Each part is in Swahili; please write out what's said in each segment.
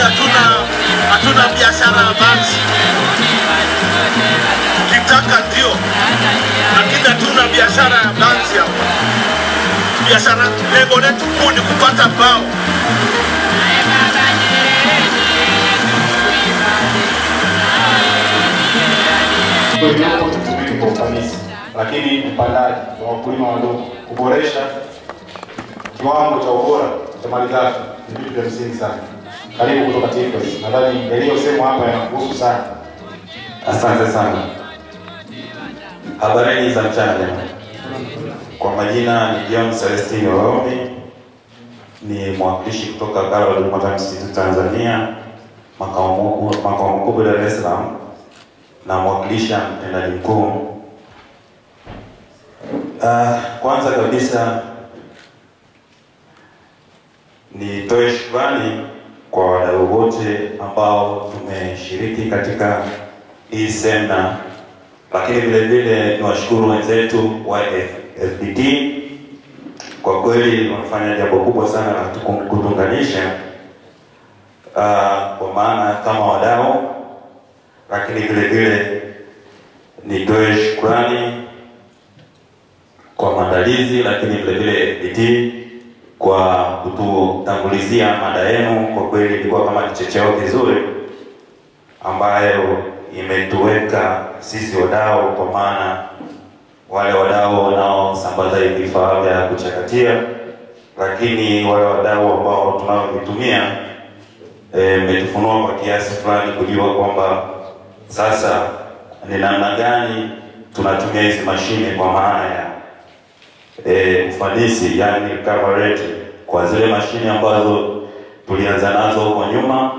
hatuna biashara ya banzi. Kitaka ndio, lakini hatuna biashara ya banzi hapa. Biashara lengo letu kuu ni kupata bao. Kwa hiyo kwa ufanisi, lakini upandaji wa wakulima wadogo, kuboresha kiwango cha ubora cha malighafi ni vitu vya msingi sana. Karibu kutoka TFS. Nadhani yaliyosemwa hapa yanakuhusu sana. Asante sana. Habari za mchana jamani. Kwa majina ni John Celestino Romi, ni mwakilishi kutoka Wakala wa Huduma za Misitu Tanzania, makao makuu Dar es Salaam, na mwakilisha mtendaji mkuu. Kwanza kabisa nitoe shukrani kwa wadau wote ambao tumeshiriki katika hii semina, lakini vile vile niwashukuru wenzetu wa FDT. Kwa kweli wamefanya jambo kubwa sana la kutunganisha kwa maana kama wadau, lakini vile vile nitoe shukrani kwa maandalizi, lakini vile vile FDT kwa kututangulizia mada yenu. Kwa kweli ilikuwa kama kichocheo kizuri ambayo imetuweka sisi wadau, kwa maana wale wadau wanaosambaza vifaa vya kuchakatia, lakini wale wadau ambao tunaovitumia umetufunua kwa kiasi fulani kujua kwamba sasa ni namna gani tunatumia hizi mashine kwa maana ya ufanisi, yani recovery rate, kwa zile mashine ambazo tulianza nazo huko nyuma,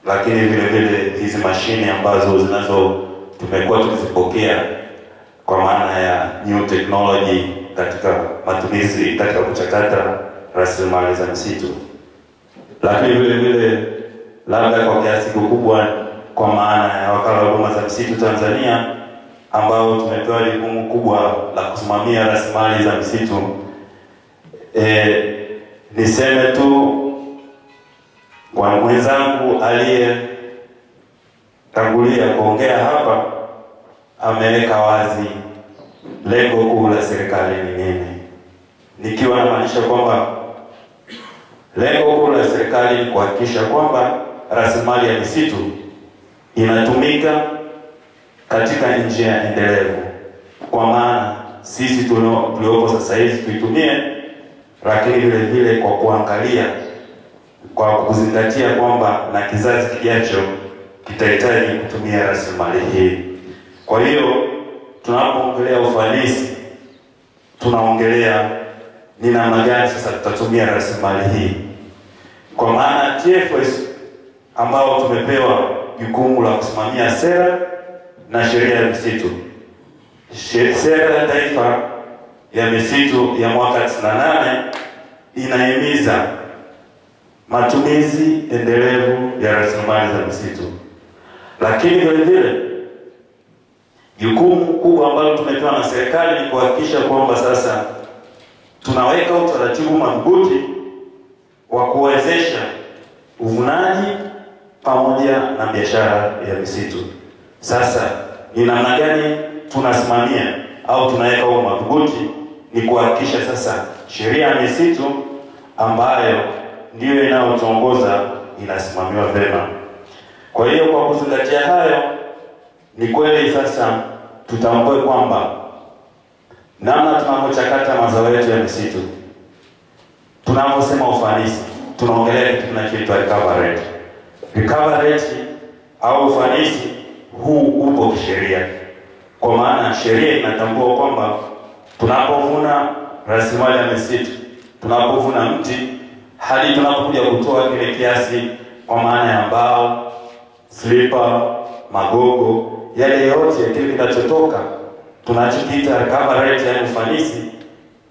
lakini vile vile hizi mashine ambazo tumekuwa tukizipokea kwa maana ya new technology katika matumizi katika kuchakata rasilimali za misitu. Lakini vile vile labda kwa kiasi kikubwa kwa maana ya Wakala wa Huduma za Misitu Tanzania, ambao tumepewa jukumu kubwa la kusimamia rasilimali za misitu. Niseme tu kwa mwenzangu aliyetangulia kuongea hapa, ameweka wazi lengo kuu la serikali ni nini, nikiwa namaanisha kwamba lengo kuu la serikali ni kuhakikisha kwamba rasilimali ya misitu inatumika katika njia endelevu, kwa maana sisi tuliopo sasa hivi tuitumie, lakini vile vile kwa kuangalia, kwa kuzingatia kwamba na kizazi kijacho kitahitaji kutumia rasilimali hii. Kwa hiyo tunapoongelea ufanisi, tunaongelea ni namna gani sasa tutatumia rasilimali hii, kwa maana TFS ambao tumepewa jukumu la kusimamia sera na sheria ya misitu. Sera ya Taifa ya Misitu ya mwaka 98 inahimiza matumizi endelevu ya rasilimali za misitu, lakini vile vile jukumu kubwa ambalo tumepewa na serikali ni kuhakikisha kwamba sasa tunaweka utaratibu madhubuti wa kuwezesha uvunaji pamoja na biashara ya misitu. Sasa ni namna gani tunasimamia au tunaweka huo madhubuti? Ni kuhakikisha sasa sheria ya misitu ambayo ndiyo inayotuongoza inasimamiwa vyema. Kwa hiyo kwa kuzingatia hayo, ni kweli sasa tutambue kwamba namna tunavyochakata mazao yetu ya misitu, tunaposema ufanisi, tunaongelea kitu kinachoitwa recovery rate. Recovery rate au ufanisi huu upo kisheria, kwa maana sheria inatambua kwamba tunapovuna rasilimali ya misitu, tunapovuna mti, hadi tunapokuja kutoa kile kiasi kwa maana ya mbao, slipa, magogo, yale yote kile kinachotoka tunachokiita recovery rate ya ufanisi,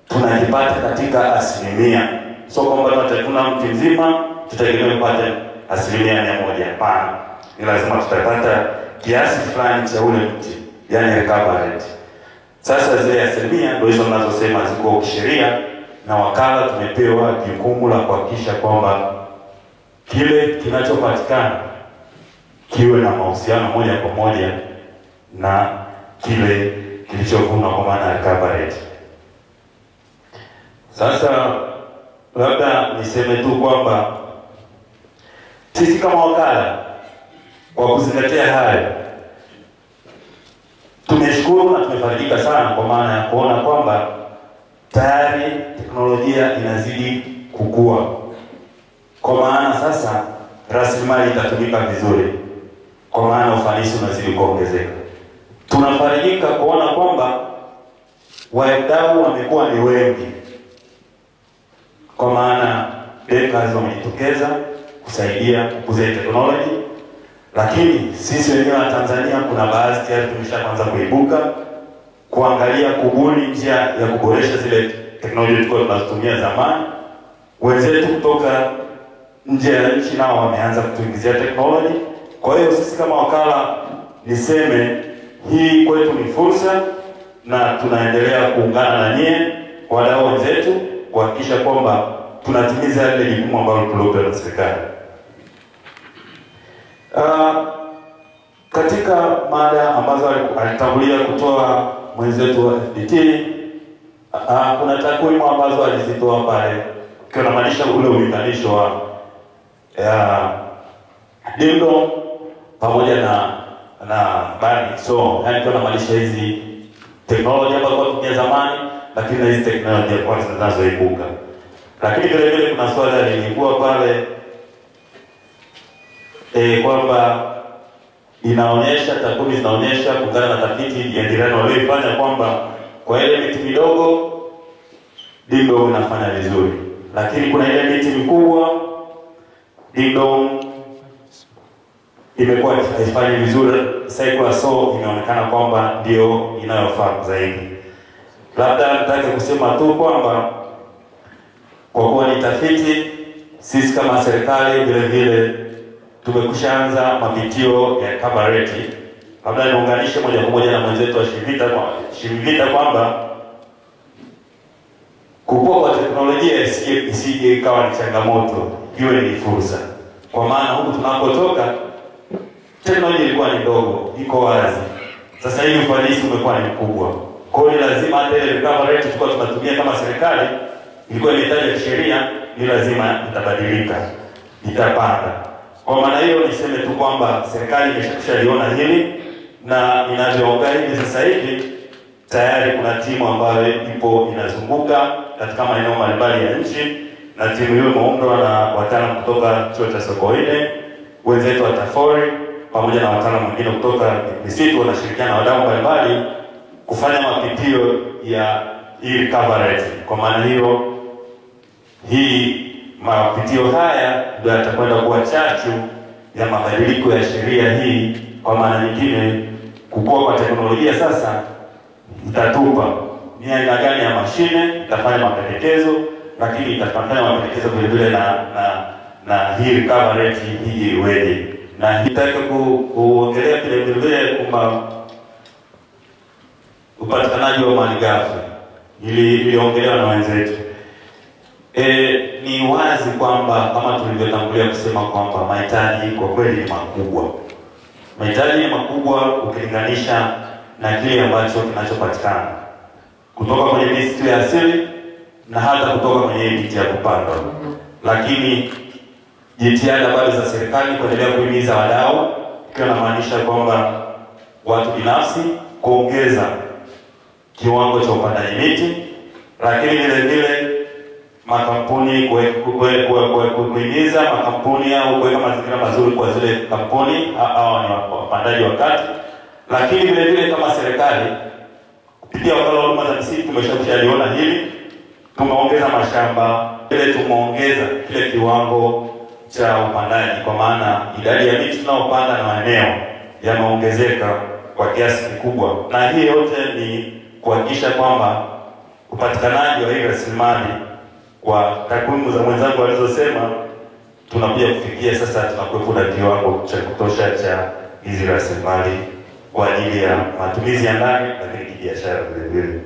tunakipata katika asilimia. So kwamba tunatavuna mti mzima tutategemea kupata 100%. Hapana, ni lazima tutapata kiasi fulani cha ule mti, yani recovery rate. Sasa zile asilimia ndio hizo ninazosema ziko kisheria, na wakala tumepewa jukumu la kuhakikisha kwamba kile kinachopatikana kiwe na mahusiano moja kwa moja na kile kilichovunwa kwa maana ya coverage. Sasa labda niseme tu kwamba sisi kama wakala, kwa kuzingatia hayo, tumeshukuru na tumefarijika sana kwa maana ya kuona kwamba tayari teknolojia inazidi kukua. Kwa maana sasa rasilimali itatumika vizuri, kwa maana ufanisi unazidi kuongezeka. Tunafarijika kuona kwamba wadau wamekuwa ni wengi, kwa maana bankers wamejitokeza kusaidia kukuza teknolojia. Lakini sisi wenyewe wa Tanzania kuna baadhi tayari tumeshaanza kuibuka kuangalia kubuni njia ya kuboresha zile teknolojia tulikuwa tunazitumia zamani. Wenzetu kutoka nje ya nchi nao wameanza kutuingizia teknolojia. Kwa hiyo sisi kama wakala, niseme hii kwetu ni fursa, na tunaendelea kuungana na nyie wadau wenzetu kuhakikisha kwamba tunatimiza ile jukumu ambalo tulopewa na serikali. Katika mada ambazo alitangulia kutoa mwenzetu wa FDT, kuna takwimu ambazo alizitoa pale, kwa maanisha ule ulinganisho wa Dimdo pamoja na bani. So yani kwa maanisha hizi teknolojia ambazo kwa tumia zamani, lakini na hizi teknolojia kwa zinazoibuka. Lakini vile vile kuna swala lilikuwa pale kwamba inaonyesha, takwimu zinaonyesha kulingana na tafiti ya jirani walioifanya kwamba kwa ile miti midogo Dimdo inafanya vizuri, lakini kuna ile miti mikubwa Dimdo imekuwa haifanyi vizuri. Cycle so inaonekana kwamba ndio inayofaa zaidi. Labda nataka kusema tu kwamba kwa kuwa ni tafiti, sisi kama serikali vile vile tumekushaanza mapitio ya coverage. Labda niunganishe moja kwa moja na mwenzetu wa Shivita kwamba kukua kwa teknolojia isije ikawa ni changamoto, iwe ni fursa. Kwa maana huku tunakotoka teknolojia ilikuwa ni ndogo, iko wazi. Sasa hivi ufanisi umekuwa ni mkubwa. Kwa hiyo lazima hata ile coverage tulikuwa tunatumia kama serikali ilikuwa inahitaji sheria, ni lazima itabadilika, itapanda. Kwa maana hiyo niseme tu kwamba serikali imeshaliona hili, na inavyoongea hivi sasa hivi tayari kuna timu ambayo ipo inazunguka katika maeneo mbalimbali ya nchi, na timu hiyo imeundwa na wataalamu kutoka chuo cha Sokoine, wenzetu wa Tafori pamoja na wataalamu wengine kutoka misitu, wanashirikiana na wadau mbalimbali kufanya mapitio ya hii coverage. Kwa maana hiyo hii mapitio haya ndio yatakwenda kuwa chachu ya mabadiliko ya sheria hii. Kwa maana nyingine, kukua kwa teknolojia sasa itatupa ni aina gani ya mashine itafanya mapendekezo, lakini itafanya mapendekezo vile vile na hii coverage hii iweje. Na nitaka kuongelea vile vile kwamba upatikanaji wa malighafi iliongelewa na wenzetu. Ni wazi kwamba kama tulivyotangulia kusema kwamba mahitaji kwa kweli ni makubwa. Mahitaji ni makubwa ukilinganisha na kile ambacho kinachopatikana kutoka kwenye misitu ya asili na hata kutoka kwenye miti ya kupandwa. Lakini jitihada bado za serikali kuendelea kuhimiza wadau, ikiwa inamaanisha kwamba watu binafsi kuongeza kiwango cha upandaji miti, lakini vile vile makampuni kuhimiza makampuni au kuweka mazingira mazuri kwa zile kampuni au ni wapandaji wa kati. Lakini vile vile kama serikali kupitia wakala wa huduma za misitu tumeshaliona hili, tumeongeza mashamba, ile tumeongeza kile kiwango cha upandaji, kwa maana idadi ya miti tunayopanda na maeneo yameongezeka kwa kiasi kikubwa. Na hii yote ni kuhakikisha kwamba upatikanaji wa hii rasilimali kwa takwimu za mwenzangu walizosema tunakuja kufikia sasa, tunakuwepo na kiwango cha kutosha cha hizi rasilimali kwa ajili ya matumizi ya ndani, lakini kibiashara vile vile.